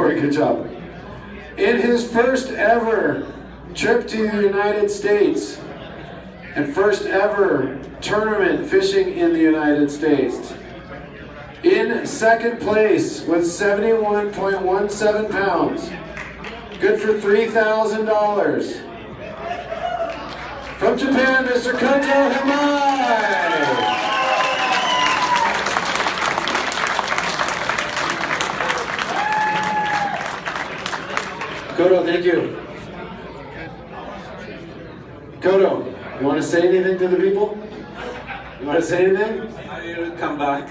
Corey, good job. In his first ever trip to the United States and first ever tournament fishing in the United States, in second place with 71.17 pounds, good for $3,000. From Japan, Mr. Koto Himai. Koto, thank you. Koto, you want to say anything to the people? You want to say anything? I will come back.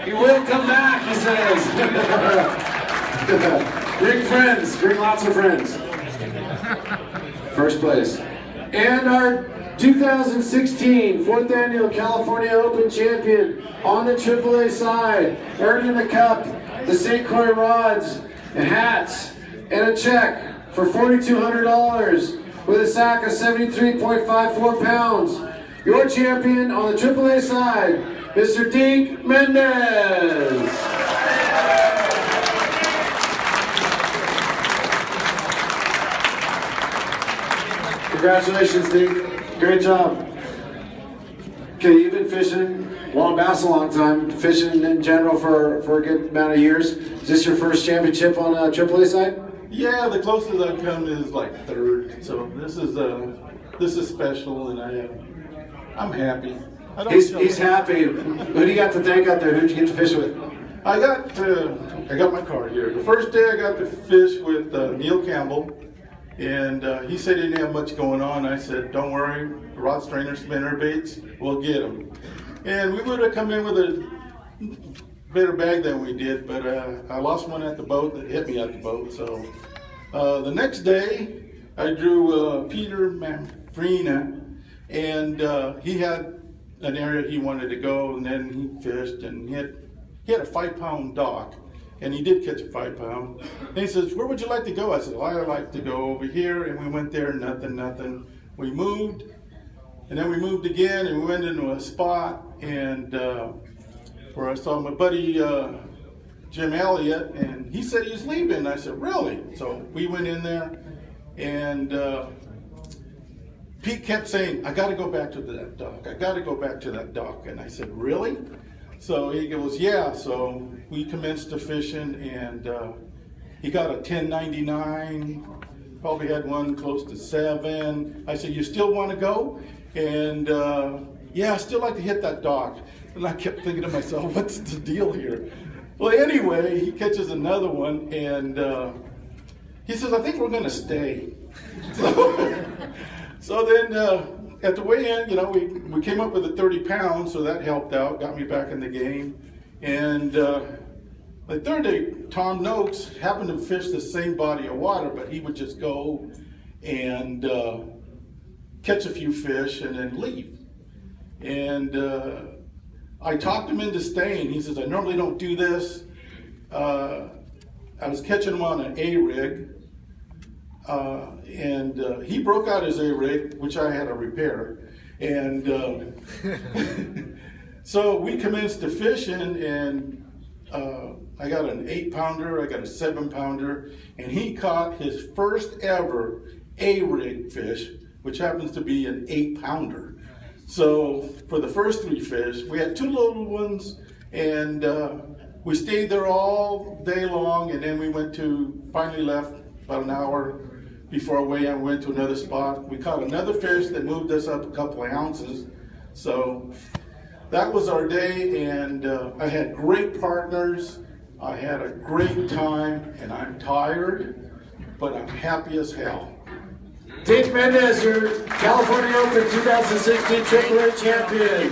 You will come back, he says. Bring friends, bring lots of friends. First place. And our 2016 4th Annual California Open champion on the AAA side, earning the cup, the St. Croix rods, and hats, and a check for $4,200 with a sack of 73.54 pounds. Your champion on the AAA side, Mr. Deke Mendez. Congratulations, Deke. Great job. Okay, you've been fishing Long Bass a long time, fishing in general for a good amount of years. Is this your first championship on AAA side? Yeah, the closest I've come is like third. So this is special, and I'm happy. He's happy. Who do you got to thank out there? Who did you get to fish with? I got my card here. The first day I got to fish with Neil Campbell, and he said he didn't have much going on. I said, don't worry, rod strainer, spinner baits, we'll get them. And we would have come in with a better bag than we did, but I lost one at the boat that hit me at the boat. So the next day I drew Peter Manfrina, and he had an area he wanted to go, and then he fished, and he had a 5-pound dock, and he did catch a 5-pound. And he says, where would you like to go? I said, well, I'd like to go over here, and we went there, nothing. We moved, and then we moved again, and we went into a spot, and where I saw my buddy Jim Elliott, and he said he was leaving. I said, really? So we went in there, and Pete kept saying, I got to go back to that dock. I got to go back to that dock. And I said, really? So he goes, yeah. So we commenced to fishing, and he got a 1099, probably had one close to 7. I said, you still want to go? And yeah, I still like to hit that dock. And I kept thinking to myself, what's the deal here? Well, anyway, he catches another one, and he says, I think we're going to stay. So then at the weigh-in, we came up with a 30 pounds, so that helped out, got me back in the game. And the third day, Tom Noakes happened to fish the same body of water, but he would just go and catch a few fish and then leave. And I talked him into staying. He says, I normally don't do this. I was catching him on an A-rig. And he broke out his A-rig, which I had to repair. And so we commenced to fishing, and I got an 8-pounder, I got a 7-pounder, and he caught his first ever A-rig fish, which happens to be an 8-pounder. So for the first 3 fish, we had 2 little ones, and we stayed there all day long, and then we finally left about an hour before our weigh-in. We went to another spot. We caught another fish that moved us up a couple of ounces. So that was our day, and I had great partners. I had a great time, and I'm tired, but I'm happy as hell. Deke Mendez, your California Open 2016 AAA champion.